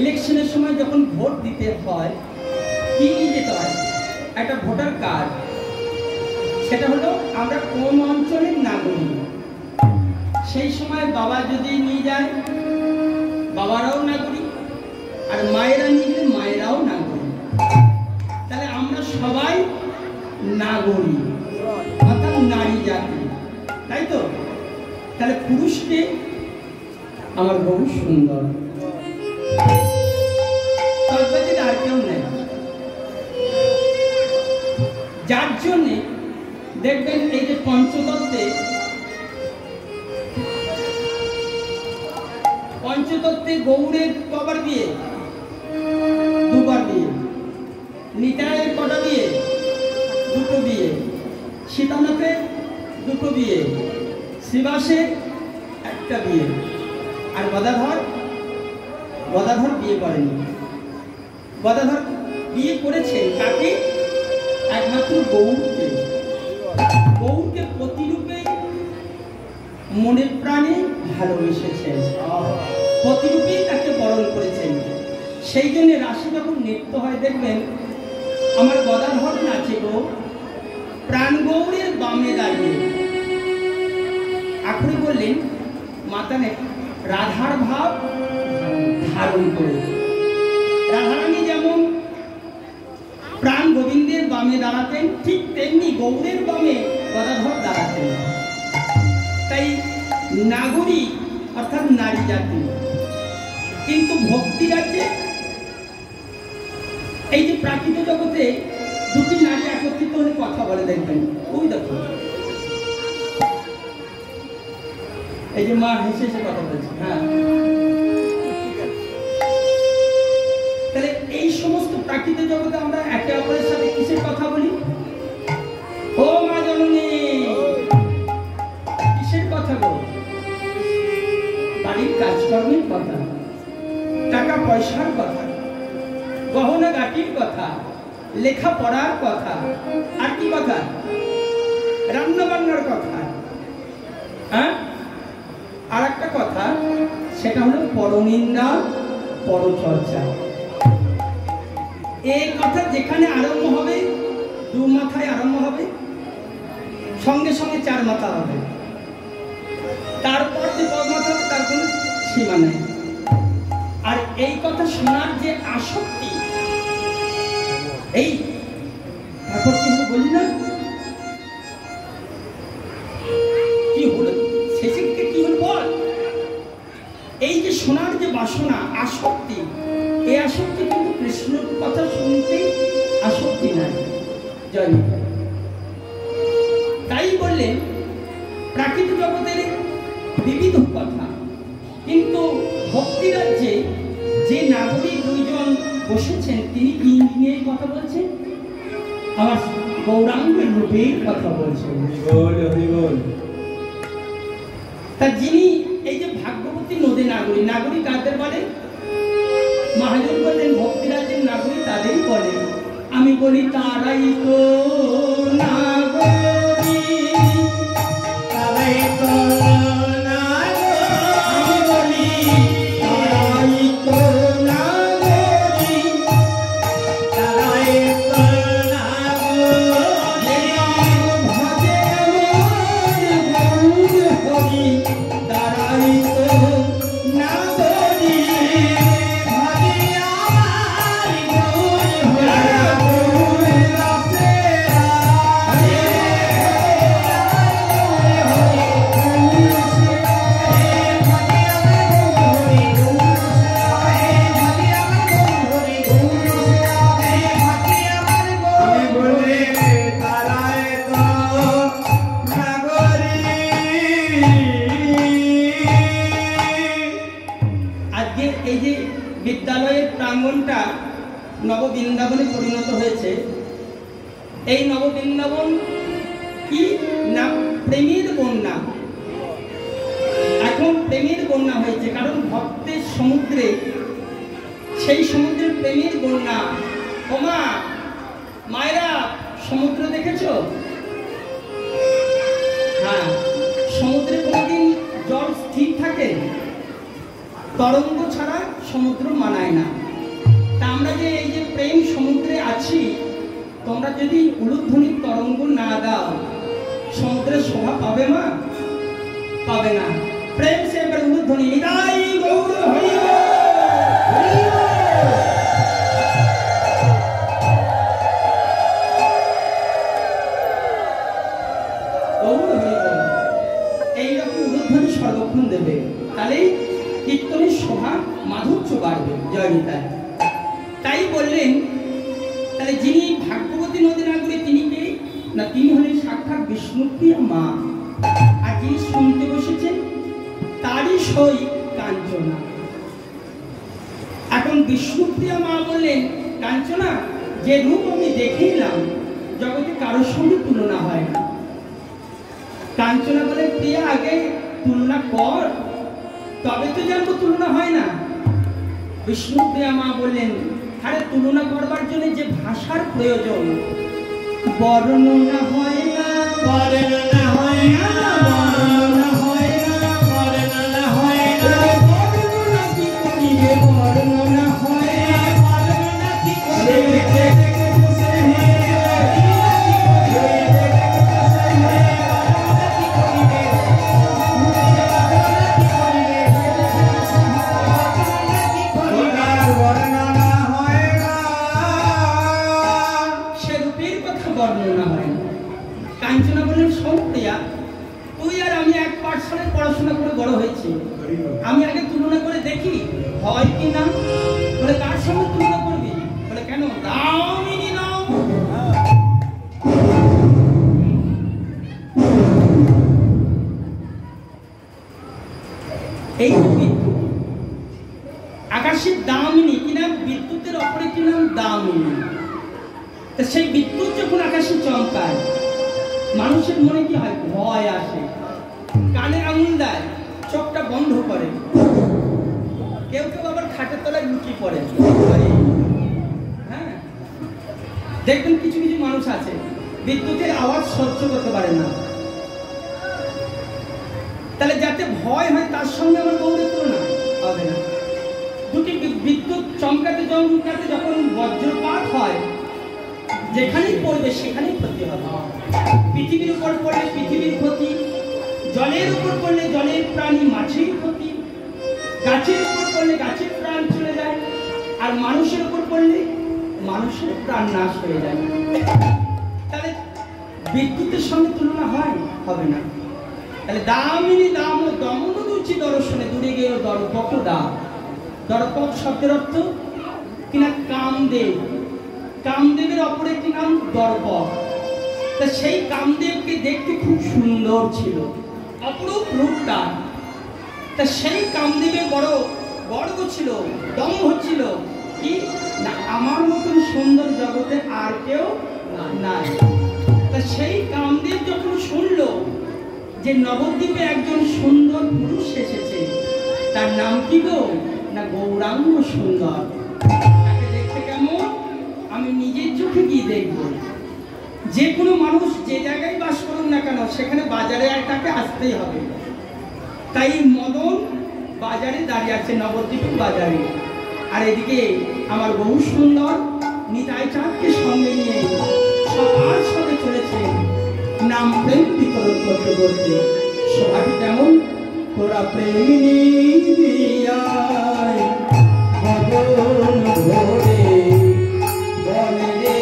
ইলেকশনের সময় যখন ভোট দিতে হয় কি নিয়ে যেতে হয়? একটা ভোটার কার্ড। সেটা হলো আমরা কোন অঞ্চলের নাগরিক। সেই সময় বাবা যদি নিয়ে যায়, বাবারাও নাগরিক, আর মায়েরা নিয়ে গেলে মায়েরাও নাগরিক। তাহলে আমরা সবাই নাগরিক, অর্থাৎ নারী জাতি, তাই তো? তাহলে পুরুষকে আমার বহু সুন্দর, আর কেউ নেই। যার জন্যে দেখবেন এই যে পঞ্চতত্ত্বে গৌড়ের কবার বিয়ে? দুবার বিয়ে। নিতাইয়ের কটা বিয়ে? দুটো বিয়ে। সীতানাথের দুটো বিয়ে। শ্রীবাসের একটা বিয়ে। আর গদাধর বিয়ে করেনি। গদাধর বিয়ে করেছেন কাকে? একমাত্র গৌরকে। গৌরকে প্রতিরূপে মনের প্রাণে ভালোবেসেছেন, প্রতিরূপেই তাকে বরণ করেছেন। সেই জন্য রাশি যখন নৃত্য হয় দেখবেন আমার গদাধর নাচে গো প্রাণ গৌরের বামে দাঁড়িয়ে। আখড়ে বললেন মাতা রাধার ভাব ধারণ করে। রাধারানী যেমন প্রাণ গোবিন্দের বামে দাঁড়াতেন, ঠিক তেমনি গৌরের বামে গদাধর দাঁড়াতেন। তাই নাগরিক অর্থাৎ নারী জাতি। কিন্তু ভক্তি রাজ্যে এই যে প্রাকৃত জগতে দুটি নারী একত্রিত হয়ে কথা বলে দেখবেন। ওই দেখো এই যে মা হেসে হেসে কথা বলছে। হ্যাঁ, তাহলে এই সমস্ত প্রাকৃত জগতে আমরা একে অপরের সাথে কিসের কথা বলি? ও মা জননী, কিসের কথা বল? বাড়ির কাজকর্মের কথা, টাকা পয়সার কথা, গহনা গাটির কথা, লেখাপড়ার কথা, আর কি কথা? রান্না বান্নার কথা। হ্যাঁ, আর একটা কথা, সেটা হলো পরনিন্দা পরচর্চা। এই কথা যেখানে আরম্ভ হবে, দু মাথায় আরম্ভ হবে, সঙ্গে সঙ্গে চার মাথা হবে। তারপর যে পদ মাথা হবে তার কোনো সীমা নেই। আর এই কথা শোনার যে আসক্তি, এই ঠাকুর কি বলি না, কি হলো শেষে কি হল বল? এই যে শোনার যে বাসনা, আসক্তি, এই আসক্তি কিন্তু কৃষ্ণর কথা শুনতে আসক্তি নাই। জয়। তাই বললেন প্রাকৃত জগতের বিবিধ কথা, কিন্তু ভক্তি রাজ্যে যে নাগরিক দুইজন বসেছেন তিনি কি নিয়ে কথা বলছেন? আমার গৌরাঙ্গের রূপের কথা বলছেন। তা যিনি এই যে ভাগ্যবতী নদী নাগরিক, নাগরিক কাদের বলে? মহাজন বললেন ভক্তি রাজ্যের নাগরিক তাদেরই বলে। আমি বলি তারাই তো নাগরিক, তারাই তো নববৃন্দাবনে পরিণত হয়েছে। এই নববৃন্দাবন কি না? প্রেমের বন্যা। এখন প্রেমের বন্যা হয়েছে, কারণ ভক্তের সমুদ্রে, সেই সমুদ্রের প্রেমের বন্যা। ওমা মায়েরা, সমুদ্র দেখেছো? হ্যাঁ, সমুদ্রে কোনদিন জল স্থির থাকে? তরঙ্গ ছাড়া সমুদ্র মানায় না। তা আমরা যে এই যে প্রেম সমুদ্রে আছি, তোমরা যদি উলুধ্বনির তরঙ্গ না দাও, সমুদ্রের শোভা পাবে মা? পাবে না। প্রেম সে এবার উলুধ্বনি নিতাই গৌর হরি এইরকম উলুধ্বনি সর্বক্ষণ দেবে, তাহলে কীর্তনের শোভা মাধুর্য বাড়বে। জয় নিতাই। তাই বললেন, তাহলে যিনি ভাগ্যবতী নদী নাগরী তিনি কে না? তিনি হলেন সাক্ষাৎ বিষ্ণুপ্রিয়া মা। আর যিনি শুনতে বসেছেন তারই সই কাঞ্চনা। এখন বিষ্ণুপ্রিয়া মা বললেন, কাঞ্চনা, যে রূপ আমি দেখে নিলাম জগতে কারোর সঙ্গে তুলনা হয় না। কাঞ্চনা বলে, প্রিয়া আগে তুলনা কর, তবে তো জানবো তুলনা হয় না। বিষ্ণুপ্রিয়া মা বললেন, আরে তুলনা করবার জন্য যে ভাষার প্রয়োজন, বর্ণনা হয় না, বর্ণনা হয় না, বর্ণনা হয় না, বর্ণনা হয় না, বর্ণনা কি করিবে, বর্ণনা হয় না, বর্ণনা কি করিবে, বর্ণনা হয় না। কাঞ্চনা বললেন, শোন প্রিয়া, তুই আর আমি এক পাঠশালায় পড়াশোনা করে বড় হয়েছি, আমি আগে তুলনা করে দেখি হয় কি না। বলে, কার সঙ্গে তুলনা করবি? বলে, কেন? দামিনী নাও। এই বিদ্যুৎ, আকাশের দামিনী কিনা, বিদ্যুতের অপরে কি নাম? দামিনী। সেই বিদ্যুৎ যখন আকাশে চমকায়, মানুষের মনে কি হয়? ভয় আসে, কানে আঙুল দেয়, চোখটা বন্ধ করে, কেউ কেউ আবার খাটের তলায় লুকিয়ে পড়ে। হ্যাঁ, দেখবেন কিছু কিছু মানুষ আছে বিদ্যুতের আওয়াজ সহ্য করতে পারে না। তাহলে যাতে ভয় হয় তার সঙ্গে আমার গৌরের তুলনা হবে না। দুটি বিদ্যুৎ চমকাতে চমকাতে যখন বজ্রপাত হয়, যেখানেই পড়বে সেখানেই ক্ষতি হবে। পৃথিবীর উপর পড়লে পৃথিবীর ক্ষতি, জলের উপর পড়লে জলের প্রাণী মাছের ক্ষতি, গাছের উপর পড়লে গাছের প্রাণ চলে যায়, আর মানুষের উপর পড়লে মানুষের প্রাণ নাশ হয়ে যায়। তাহলে বিদ্যুতের সঙ্গে তুলনা হয়? হবে না। তাহলে দামিনী দাম ও দমন রুচি দর্শনে দূরে গিয়ে দরপক দাম। দরপক শব্দের অর্থ কিনা কামদেব, কামদেবের অপর একটি নাম দর্পক। তা সেই কামদেবকে দেখতে খুব সুন্দর ছিল, অপরূপ রূপটা। তা সেই কামদেবের বড় গর্ব ছিল, দম্ভ ছিল কি না, আমার মতন সুন্দর জগতে আর কেউ নাই। তা সেই কামদেব যখন শুনল যে নবদ্বীপে একজন সুন্দর পুরুষ এসেছে, তার নাম কি গো না গৌরাঙ্গ সুন্দর। তাকে দেখতে কেমন আমি নিজের চোখে গিয়ে দেখব। যে কোনো মানুষ যে জায়গায় বাস করুক না কেন, সেখানে বাজারে তাকে আসতেই হবে। তাই মদন বাজারে দাঁড়িয়ে আছে, নবদ্বীপের বাজারে। আর এদিকে আমার বহু সুন্দর নিতাই চাঁদকে সঙ্গে নিয়ে সবার সঙ্গে চলেছে নাম প্রেম বিতরণ করতে করতে। সবাই কেমন তোরা প্রেমিনী ভগবান ভোরে বলে রে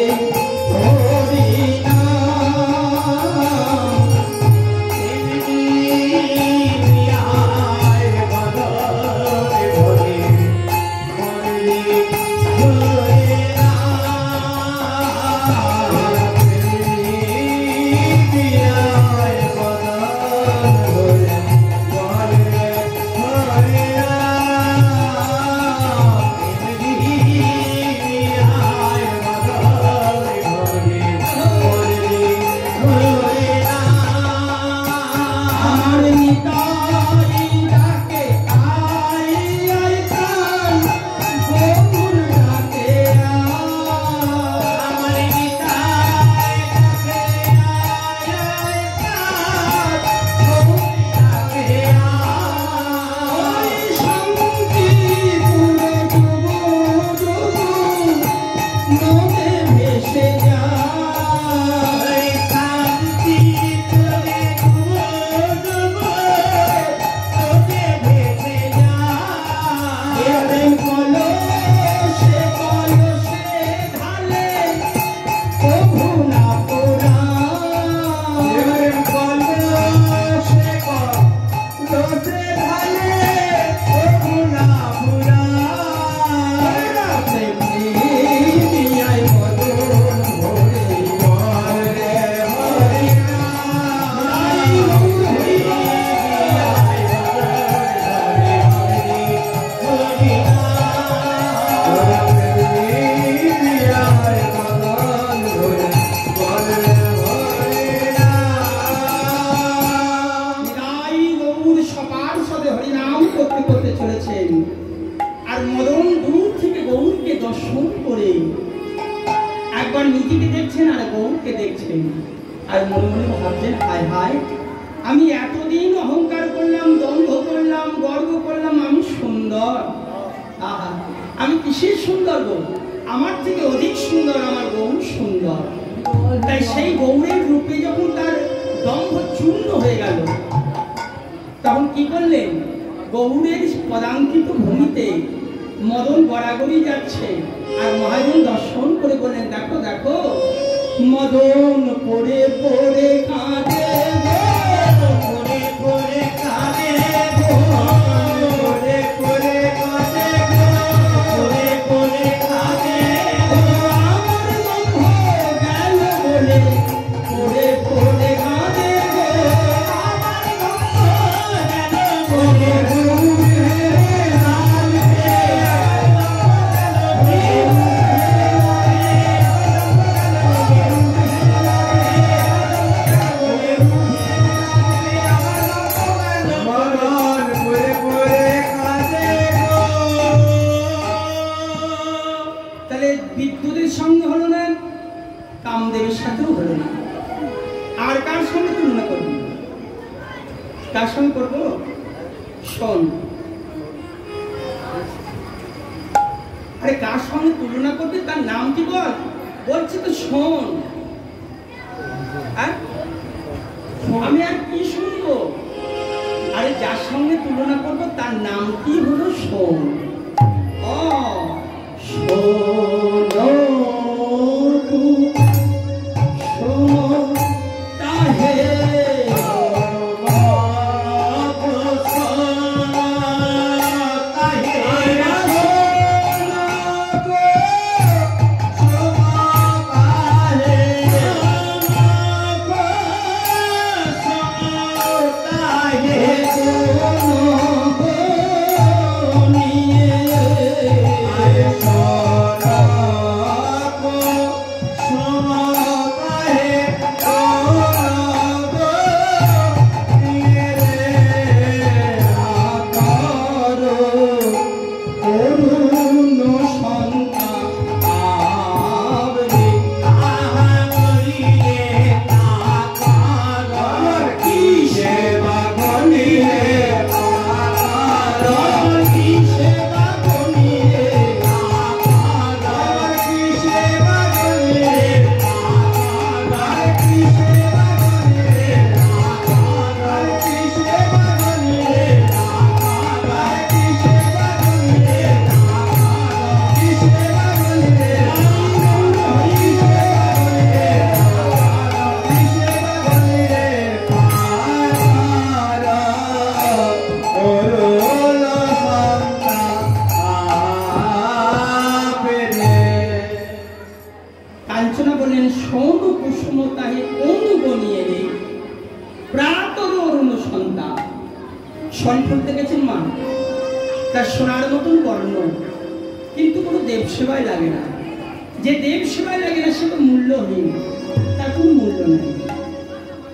মদন দূর থেকে গৌরকে দর্শন করে একবার নিজেকে দেখছেন আর গৌরকে দেখছেন, আর মনে মনে ভাবছেন, হায় হায়, আমি এতদিন অহংকার করলাম, দম্ভ করলাম, গর্ব করলাম, আমি সুন্দর। আহা, আমি কিসের সুন্দর গো? আমার থেকে অধিক সুন্দর আমার গৌর সুন্দর। তাই সেই গৌরের রূপে যখন তার দম্ভ চূর্ণ হয়ে গেল, তখন কি করলেন? গৌরের পদাঙ্কিত ভূমিতে মদন গড়াগড়ি যাচ্ছে, আর মহাজন দর্শন করে বললেন, দেখো দেখো, মদন পড়ে পড়ে কাঁদে, পড়ে পড়ে কাঁদে, পড়ে পড়ে কাঁদে, পড়ে পড়ে কাঁদে, আমার দম্ভ গেল বলে, পড়ে পড়ে কাঁদে, আমার দম্ভ গেল বলে। বিদ্যুতের সঙ্গে হলো না, কামদেবের সাথেও হলো না। আর কার সঙ্গে তুলনা করবো? কার সঙ্গে করবো? শোন, আরে কার সঙ্গে তুলনা করবে? তার নাম কি বল? বলছে তো শোন। আমি আর কি শুনবো? আরে যার সঙ্গে তুলনা করবো তার নাম কি হলো? শোন। ও শোনো শোনো তাহে তার সোনার মতন বর্ণ, কিন্তু কোনো দেব সেবায় লাগে না। যে দেব সেবায় লাগে না সে তো মূল্যহীন, তার কোনো মূল্য নেই।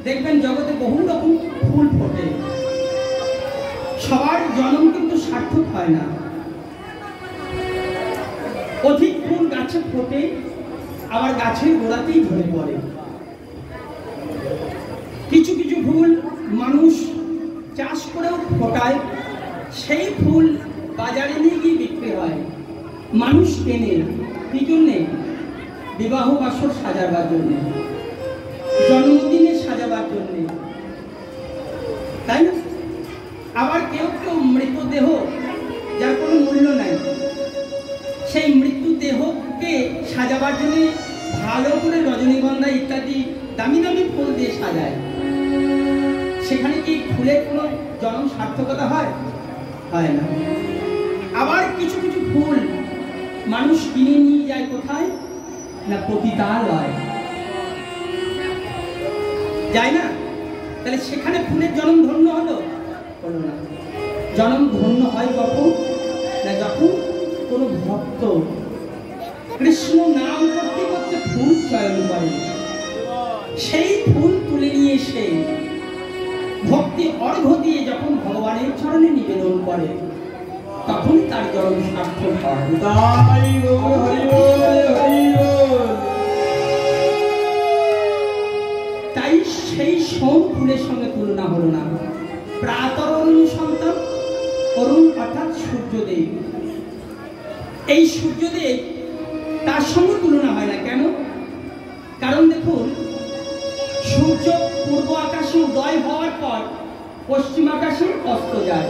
দেখবেন জগতে বহু রকম ফুল ফোটে, সবার জন্ম কিন্তু সার্থক হয় না। অধিক ফুল গাছে ফোটে, আবার গাছের গোড়াতেই ধরে পড়ে। কিছু কিছু ফুল মানুষ চাষ করেও ফোটায়, সেই ফুল বাজারে নিয়ে গিয়ে বিক্রি হয়, মানুষ কেনে। কি জন্যে? বিবাহ বাসর সাজাবার জন্য, জন্মদিনে সাজাবার জন্য, তাই না? আবার কেউ কেউ মৃতদেহ, যার কোনো মূল্য নাই, সেই মৃত্যুদেহকে সাজাবার জন্য ভালো করে রজনীগন্ধা ইত্যাদি দামি দামি ফুল দিয়ে সাজায়। সেখানে কি ফুলের কোনো জন্ম সার্থকতা হয়? হয় না। আবার কিছু কিছু ফুল মানুষ কিনে নিয়ে যায় কোথায়? না পতিতালয়, যায় না? তাহলে সেখানে ফুলের জন্ম ধন্য হলো? হলো না। জন্ম ধন্য হয় কখন? না যখন কোনো ভক্ত কৃষ্ণ নাম করতে করতে ফুল চয়ন করে, সেই ফুল তুলে নিয়ে এসে ভক্তি অর্ঘ্য দিয়ে যখন ভগবানের চরণে নিবেদন করে, তখনই তার জন্ম সার্থক হয়। তাই সেই সোম ফুলের সঙ্গে তুলনা হলো না। প্রাতর অরুণ সন্তান, অরুণ অর্থাৎ সূর্যদেব, এই সূর্যদেব তার সঙ্গে তুলনা হয় না। কেন? কারণ দেখুন, সূর্য পূর্ব আকাশে উদয় হওয়ার পর পশ্চিম আকাশে অস্ত যায়।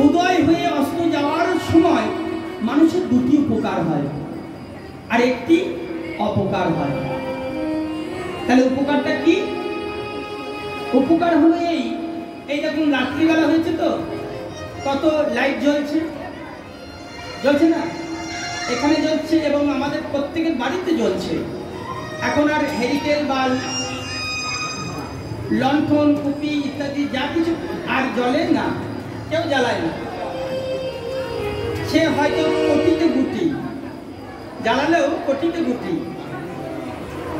উদয় হয়ে অস্ত যাওয়ার সময় মানুষের দুটি উপকার হয় আর একটি অপকার হয়। তাহলে উপকারটা কি? উপকার হলো এই দেখুন, রাত্রিবেলা হয়েছে তো কত লাইট জ্বলছে, জ্বলছে না? এখানে জ্বলছে এবং আমাদের প্রত্যেকের বাড়িতে জ্বলছে। এখন আর হেরিটেল বা লণ্ঠন, কুপি ইত্যাদি যা কিছু আর জ্বলে না, কেউ জ্বালায় না। সে হয়তো কোটিতে গুটি জ্বালালেও কোটিতে গুটি।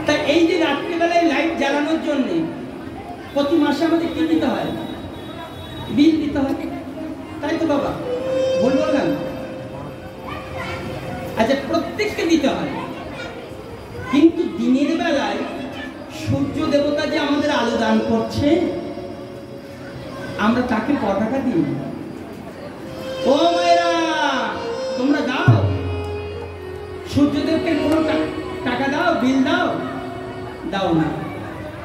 তা এই যে রাত্রিবেলায় লাইট জ্বালানোর জন্য প্রতি মাসে আমাদের কি দিতে হয়? বিল দিতে হয়, তাই তো বাবা? ভুল বললাম? আচ্ছা, প্রত্যেককে দিতে হয়। কিন্তু দিনের বেলায় সূর্য দেবতা যে আমাদের আলো দান করছে, আমরা তাকে ক টাকা দিই? ও মায়েরা, তোমরা দাও সূর্যদেবকে কোনো টাকা দাও, বিল দাও? দাও না।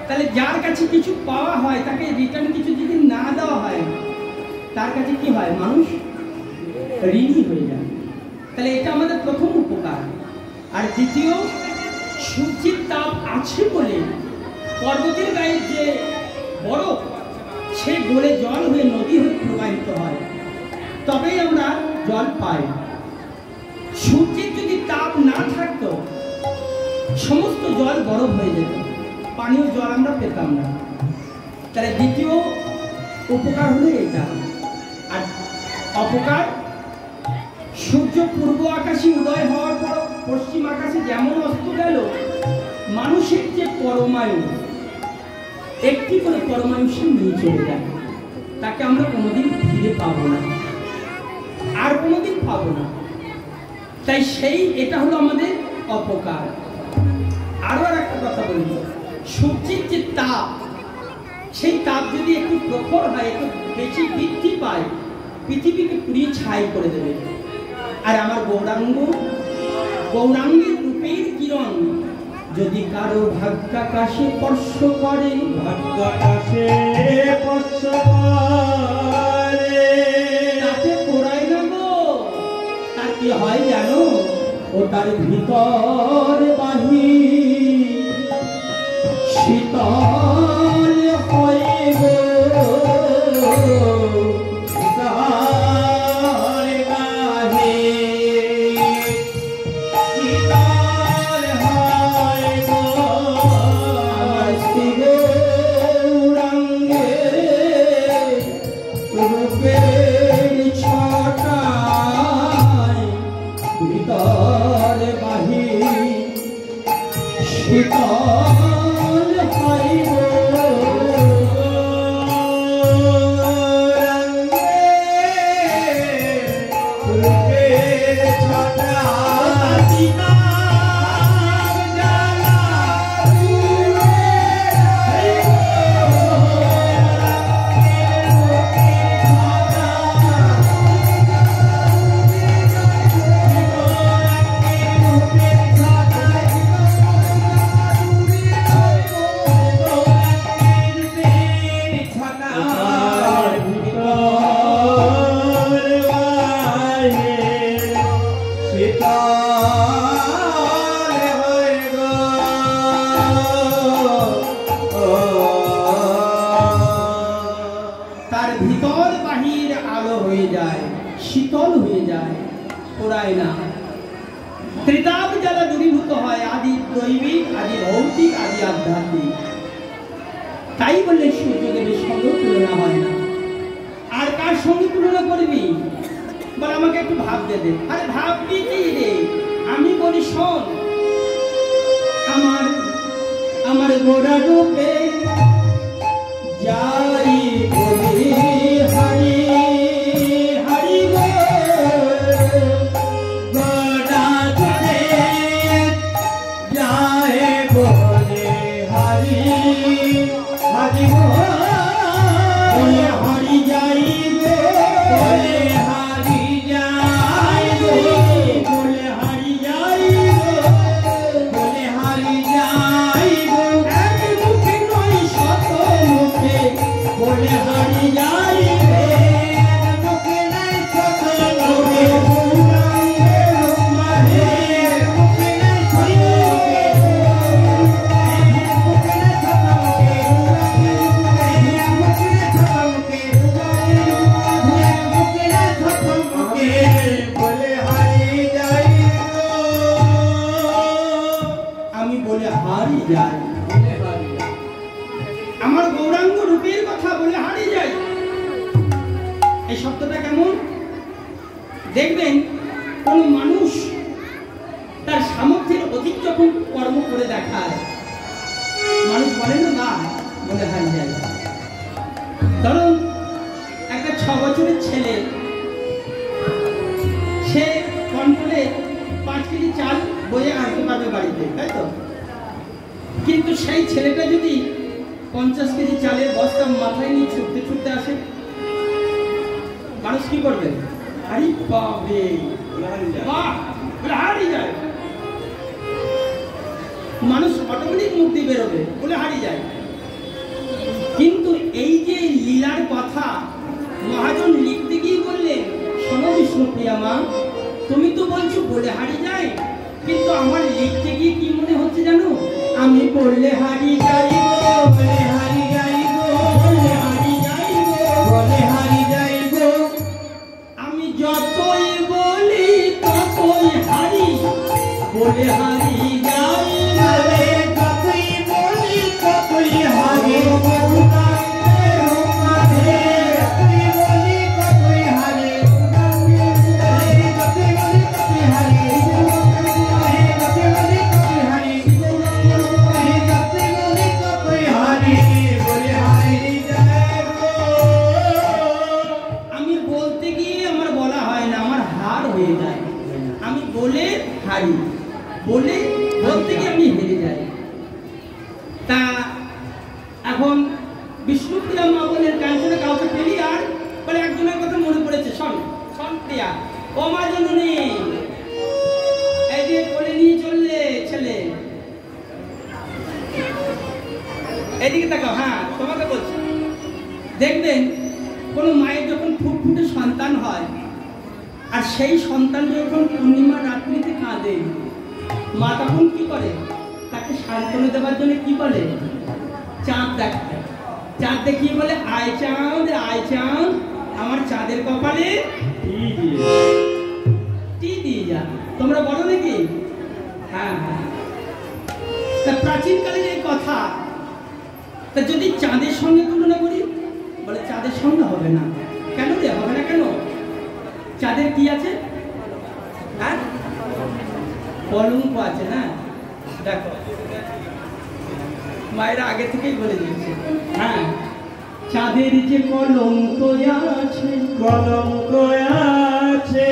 তাহলে যার কাছে কিছু পাওয়া হয় তাকে রিটার্ন কিছু যদি না দেওয়া হয়, তার কাছে কি হয়? মানুষ ঋণী হয়ে যায়। তাহলে এটা আমাদের প্রথম উপকার। আর দ্বিতীয়, সূর্যের তাপ আছে বলে পর্বতের গায়ে যে বরফ, সে গলে জল হয়ে নদী হয়ে প্রবাহিত হয়, তবেই আমরা জল পাই। সূর্যের যদি তাপ না থাকতো, সমস্ত জল বরফ হয়ে যেত, পানীয় জল আমরা পেতাম না। তাহলে দ্বিতীয় উপকার হলো এটা। আর অপকার, সূর্য পূর্ব আকাশে উদয় হওয়ার পর পশ্চিম আকাশে যেমন অস্ত গেল, মানুষের যে পরমায়ু, একটি করে পরমায়ু সে নিয়ে চলে যায়, তাকে আমরা কোনোদিন ফিরে পাবো না, আর কোনোদিন পাবো না। তাই এটা হলো আমাদের অপকার। আরো একটা কথা বলি, সূর্যের যে তাপ, সেই তাপ যদি একটু প্রখর হয়, একটু বেশি বৃদ্ধি পায়, পৃথিবীকে পুড়িয়ে ছাই করে দেবে। আর আমার গৌরাঙ্গের রূপের কিরণ যদি কারো ভাগ্যাকাশে স্পর্শ করে, ভাগ্যাকাশে স্পর্শ করে, তাতে পোড়ায় না গো। তার কি হয় জানো? ও তার ভিতর বাহির শীতল হয়ে গো, শীতল হয়ে যায়, পোড়ায় না। ত্রিতাপ জ্বালা দূরীভূত হয়, আদি দৈবিক, আদি ভৌতিক, আদি আধ্যাত্মিক। তাই বললে সূর্যদেবের সঙ্গে তুলনা হয় না। আর কার সঙ্গে তুলনা করবি? বল আমাকে একটু ভাবতে দে। আরে ভাববি কি রে? আমি বলি শোন, আমার গোরা রূপে যাই বলি হারি হারি দেখবেন কোন মানুষ তার সামর্থ্যের অধিক যখন কর্ম করে দেখায়, মানুষ বলে না বলে হারিয়ে যায়। ধরুন একটা 6 বছরের ছেলে, সে কন্ট্রোলে 5 কেজি চাল বয়ে আনতে পারবে বাড়িতে, তাই তো? কিন্তু সেই ছেলেটা যদি 50 কেজি চালের বস্তা মাথায় নিয়ে ছুটতে ছুটতে আসে, মানুষ কি করবে? আরে বাবা, হারিয়ে যায়। মানুষ অটোমেটিক মুখ দিয়ে বেরোবে বলে হারিয়ে যায়। কিন্তু এই যে লীলার কথা মহাজন লিখতে গিয়ে বললেন, শোনো বিষ্ণুপ্রিয়া মা, তুমি তো বলছো বলে হারিয়ে যায়, কিন্তু আমার লিখতে গিয়ে কি মনে হচ্ছে জানো? আমি বললে হারিয়ে যাই গো, বলে হারিয়ে যাই গো, বলে হারিয়ে যাই গো, বলে হারিয়ে যাই গো। আমি যতই বলি ততই হারি, বলে হারিয়ে যাই, বলে যতই বলি ততই হারি। বলে বলতে গিয়ে আমি হেরে যাই। তা এখন বিষ্ণুপ্রিয়া মা বলেন, কাঞ্চনে কাউকে পেলি আর বলে একজনের কথা মনে পড়েছে, শোন শোন প্রিয়া, ও মা জননী, এই যে কোলে নিয়ে চললে ছেলে, এদিকে তাকাও। হ্যাঁ, তোমাকে বলছি, দেখবেন কোনো মায়ের যখন ফুটফুটে সন্তান হয়, আর সেই সন্তান যখন পূর্ণিমা রাত্রিতে কাঁদে, মা তখন কি করে? তাকে সান্ত্বনা দেওয়ার জন্য কি বলে? চাঁদ দেখায়। চাঁদ দেখিয়ে বলে, আয় চাঁদ, আয় চাঁদ, আমার চাঁদের কপালে টি দিয়ে যা। তোমরা বলো নাকি? হ্যাঁ হ্যাঁ। তা প্রাচীনকালের এই কথা, তা যদি চাঁদের সঙ্গে তুলনা করি, বলে চাঁদের সঙ্গে হবে না। কেন রে হবে না কেন? চাঁদের কি আছে? হ্যাঁ, কলঙ্ক আছে না। দেখো মায়েরা আগে থেকেই বলে দিয়েছে, হ্যাঁ, চাঁদের যে কলঙ্ক আছে, কলঙ্ক আছে,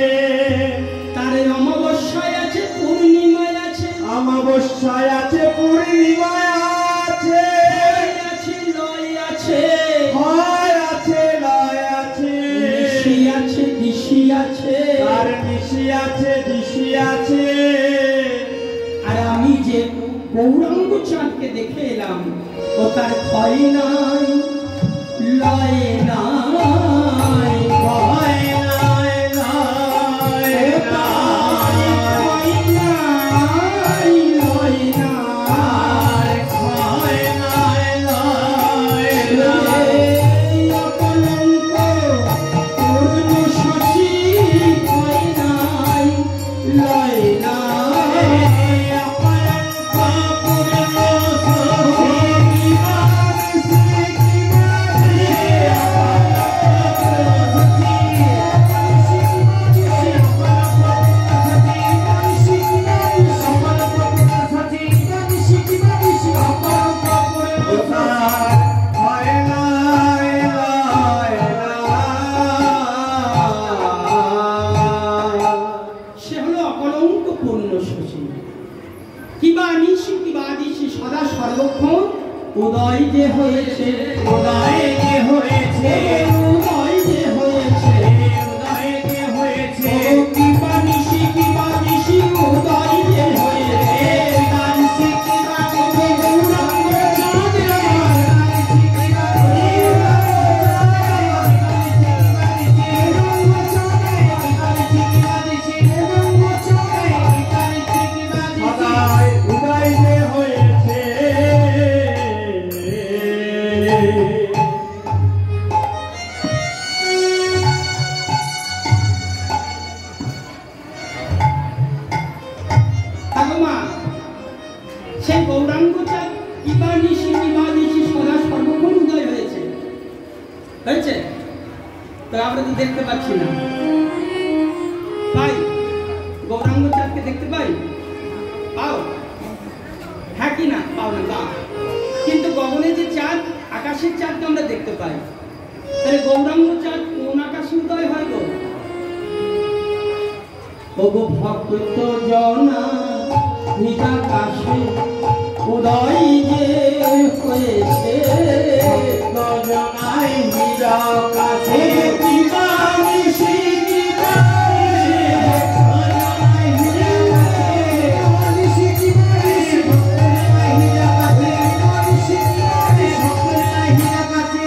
তার অমাবস্যায় আছে, পূর্ণিমায় আছে, অমাবস্যায় আছে, পূর্ণিমায় আছে, লয় আছে, হয় আছে, লয় আছে, নিশি আছে, দিশি আছে, আর নিশি আছে, দিশি আছে। আর আমি যে গৌরাঙ্গ চাঁদকে দেখে এলাম, ও তার ক্ষয় নাই, লয় নাই, হয় নাই, লয় নাই, লয় নাই, হয় নাই, লয় নাই। কলঙ্ক পূর্ণ শশী, ক্ষয় নাই, লয় নাই। সে হলো অকলঙ্ক পূর্ণ শশী। কিবা নিশি কিবা দিশি, সদা সর্বক্ষণ উদয় যে হয়েছে, উদয় যে হয়েছে, উদয় যে হয়েছে, উদয় যে হয়েছে, কিবা নিশি কিবা দিশি, উদয় যে হয়েছে। নিশি কিবা দিশি, গৌরাঙ্গ চাঁদ সদাই উদয় যে হয়েছে। সেই গৌরাঙ্গ চাঁদ কিবা নিশি সদা সর্বক্ষণ উদয় হয়েছে, হয়েছে তো আমরা তো দেখতে পাচ্ছি না। পাই? গৌরাঙ্গ চাঁদকে দেখতে পাই? পাও? হ্যাঁ কি না? পাও না? বা কিন্তু গগনে যে চাঁদ, আকাশের চাঁদকে আমরা দেখতে পাই। তাহলে গৌরাঙ্গ চাঁদ কোন আকাশে উদয় হয় গো? ওগো ভক্ত জনা নিতাকাশে উদয় যে হয়েছে, গজনাই নিরাকাশে দিবানি শিকিবানি, গজনাই নিরাকাশে শিকিবানি, গজনাই নিরাকাশে শিকিবানি, গজনাই নিরাকাশে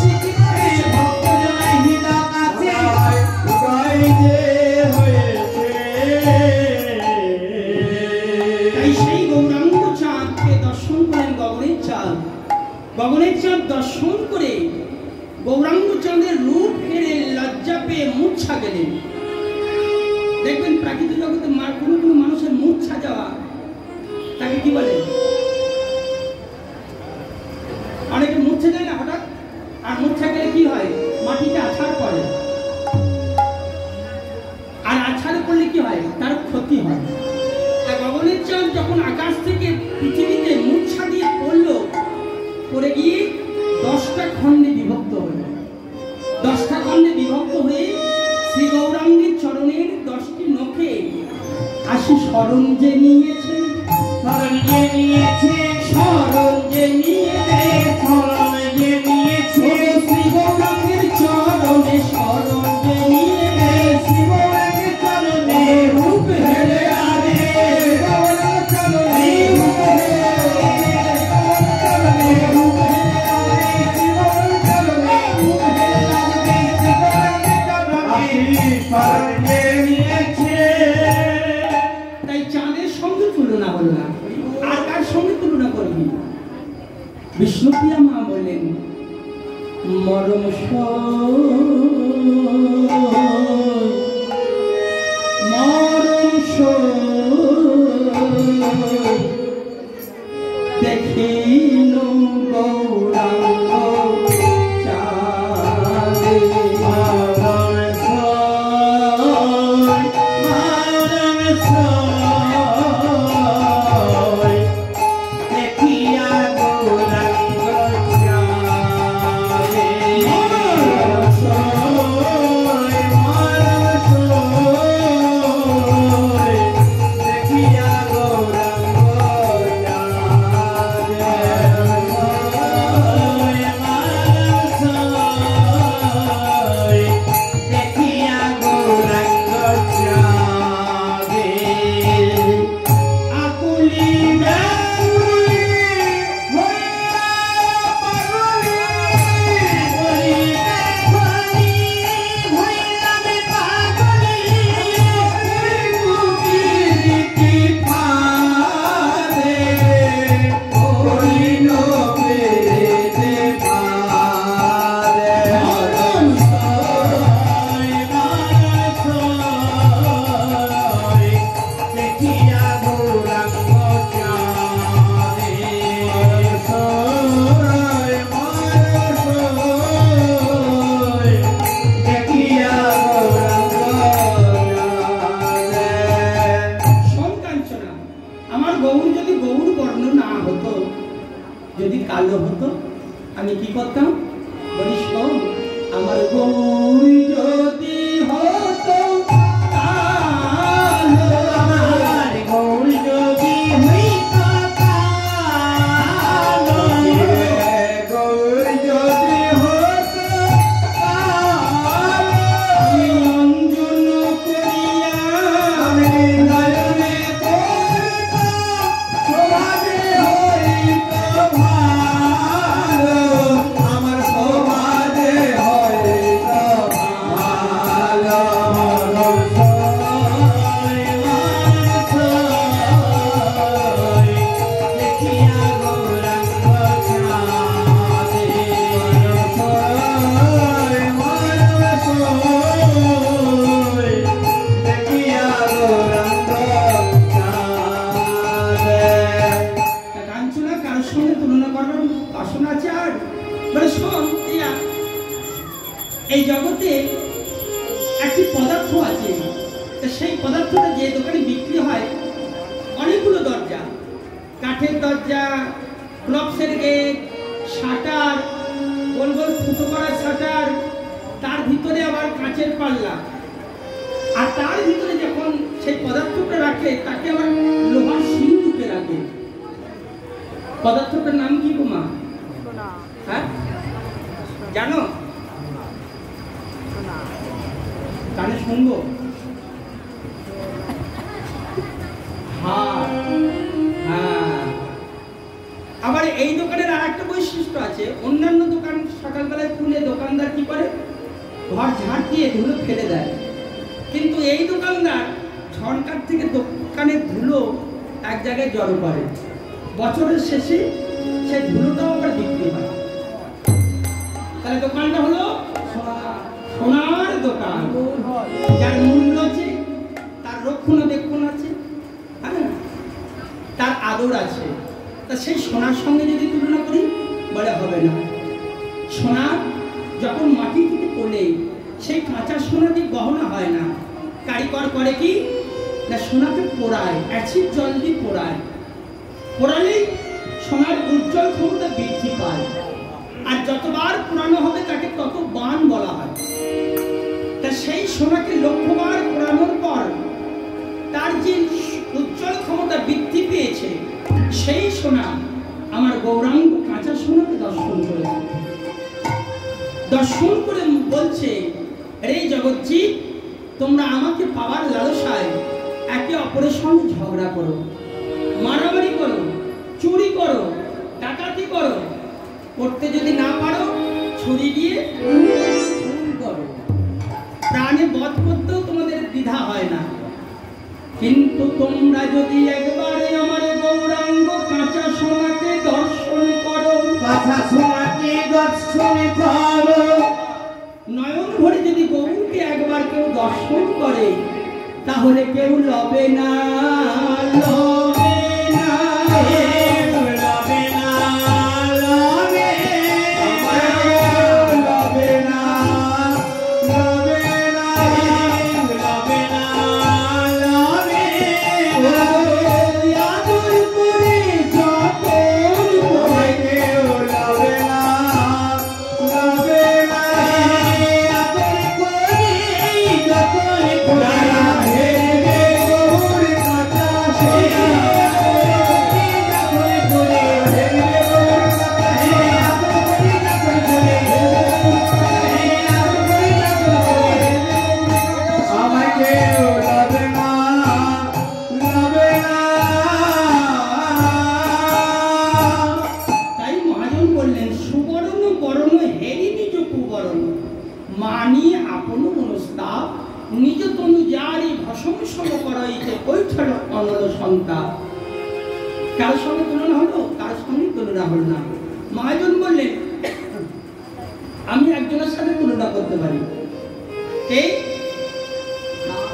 শিকিবানি, গজনাই নিরাকাশে উদয় যে হয়েছে। তাই সেই গৌরাঙ্গ চাঁদকে দর্শন করেন গগনের চাঁদ। গগনের চাঁদ দর্শন করে গৌরাঙ্গ চাঁদের রূপ হেরে লজ্জা পেয়ে মূর্ছা গেলেন। দেখবেন প্রাকৃতিক জগতে কোনো কোনো মানুষের মূর্ছা যাওয়া তাকে কি বলে? অনেকে মূর্ছা যায় না হঠাৎ, আর মূর্ছা গেলে কি হয়? মাটিতে আছাড় পড়ে, আর আছাড় পড়লে কি হয়? তার ক্ষতি হয়। গগনের চাঁদ যখন আকাশ থেকে পৃথিবীতে মূর্ছা দিয়ে পড়লো, পড়ে গিয়ে 10টা খণ্ডে বিভক্ত হলো। 10টা খণ্ডে বিভক্ত হয়ে শ্রী গৌরাঙ্গের চরণের 10টি নখে আশি শরণ যে নিয়েছে, শরণ যে নিয়েছে, শরণ যে নিয়েছে, শরণ যে নিয়েছে, শ্রী গৌরাঙ্গের চরণে শরণ যে নিয়েছে, শ্রী গৌরাঙ্গের চরণে রূপ হেরে আরে গৌরাঙ্গের চরণে রূপ হেরে আরে, রূপ হেরে আরে, শ্রী গৌরাঙ্গের চরণে রূপ হেরে আরে, শ্রী গৌরাঙ্গের চরণে শরণ যে নিয়েছে। তাই চাঁদের সঙ্গে তুলনা হলো না। আর কার সঙ্গে তুলনা করবি? বিষ্ণুপ্রিয়া মা বললেন, মরম দেখিল গৌরাঙ্গ চাঁদে, দেখিয়া গৌরাঙ্গ চাঁদে, দেখিয়া গৌরাঙ্গ চাঁদে, দেখিয়া গৌরাঙ্গ চাঁদে, আকুলি ব্যাকুলি হইয়া পাগলি, বলি দেখলি হইলাম পাগলি, কুপিরিতি ফাঁদে, হইল পেরেতে ফাঁদে, মরণ সয়, দেখিয়া গৌরাঙ্গ চাঁদে, দেখিয়া গৌরাঙ্গ চাঁদে। সন্তানচনা, আমার গৌর যদি গৌর বর্ণ না হতো, যদি কালো হতো, আমি কি করতাম? বলিস কম, আমার গৌর যদি হতো কালো, আমার গৌর যদি হইত কালো, গৌর যদি হইত কালো, আমি অঞ্জন করিয়া আমি নয়নে পড়তাম, স্বভাবে হইত ভালো, আমার তো সেই পদার্থটা যে দোকানে বিক্রি হয়, অনেকগুলো দরজা, কাঠের দরজা, ক্লপসের গেট, শাটার, গোল গোল ফুটো করা শাটার, তার ভিতরে আবার কাঁচের পাল্লা, আর তার ভিতরে যখন সেই পদার্থটা রাখে তাকে আবার লোহার সিন্ধুকে রাখে। পদার্থটার নাম কি গোমা? হ্যাঁ জানো? কানে শুনবো? হ্যাঁ হ্যাঁ। আবার এই দোকানের আর একটা বৈশিষ্ট্য আছে, অন্যান্য দোকান সকালবেলায় খুলে দোকানদার কি করে, ঘর ঝাঁট দিয়ে ধুলো ফেলে দেয়, কিন্তু এই দোকানদার ঝনকার থেকে দোকানের ধুলো এক জায়গায় জড়ো করে, বছরের শেষে সেই ধুলোটাও আবার বিক্রি হয়। তাহলে দোকানটা হলো সোনার দোকান, যার মূল্য আছে, তার রক্ষণাবেক্ষণ আছে, হ্যাঁ, তার আদর আছে। তা সেই সোনার সঙ্গে যদি তুলনা করি বলে হবে না। সোনা যখন মাটি থেকে তোলে, সেই কাঁচা সোনা দিয়ে গহনা হয় না, কারিগর করে কি না, সোনাকে পোড়ায়, অ্যাসিড জল দিয়ে পোড়ায়, পোড়ালেই সোনার উজ্জ্বল ক্ষমতা বৃদ্ধি পায়, আর যতবার পোড়ানো হবে তাকে তত বান বলা হয়। তা সেই সোনাকে লক্ষ্যবার পোড়ানোর পর তার যে উজ্জ্বল ক্ষমতা বৃদ্ধি পেয়েছে, সেই সোনা আমার গৌরাঙ্গ কাঁচা সোনাকে দর্শন করেছে, দর্শন করে বলছে, রে জগৎজিৎ, তোমরা আমাকে পাওয়ার লালসায় একে অপরের সঙ্গে ঝগড়া করো, মারামারি করো, চুরি করো, ডাকাতি করো, করতে যদি না পারো ছুরি দিয়ে খুন করো, প্রাণে বধ করতেও তোমাদের দ্বিধা হয় না, কিন্তু তোমরা যদি একবারে আমার গৌরাঙ্গ কাঁচা সোনাকে দর্শন করো, কাঁচা সোনাকে দর্শন করো, নয়ন ভরে যদি গৌরকে একবার কেউ দর্শন করে, তাহলে কেউ লবে না, লবে না, লবে না, লবে, লবে না, লবে না, লবে না, লবে, আদর করে যতন আমায় কেউ লবে না, লবে না, আদর করে যতন করে হেরবে গৌর কাঁচা সোনা, আমায় কেউ লবে না, লবে না। তাই মহাজন বললেন, সুবর্ণ বরণ হেরি নিজ কুবরণ, মানি আপন মনস্তাপ, নিজ তনু যারি ভসম সম করাইতে কৈঠল অনল সন্তাপ। কার সঙ্গে তুলনা হলো? কার সঙ্গে তুলনা হলো না। মহাজন বললেন, আমি একজনের সাথে তুলনা করতে পারি। কে?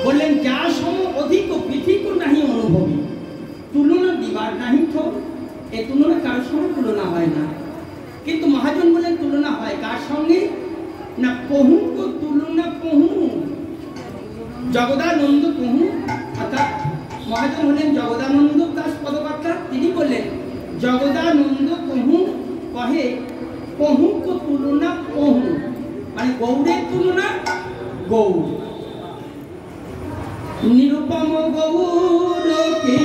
বললেন, যা সম অধিক পৃথিক নাহি অনুভবী, তুলনা দিবার নাহি ঠোক। এ তুলনা কার সঙ্গে তুলনা হয় না। কিন্তু মহাজন বললেন তুলনা হয় কার সঙ্গে না, কহু কো তুলনা কহু, জগদানন্দ কহু, অর্থাৎ মহাজন হলেন জগদানন্দ দাস পদকর্তা। তিনি বললেন, জগদানন্দ কহু কহে, কহু কো তুলনা কহু, মানে গৌরের তুলনা গৌর। নিরুপম গৌর কি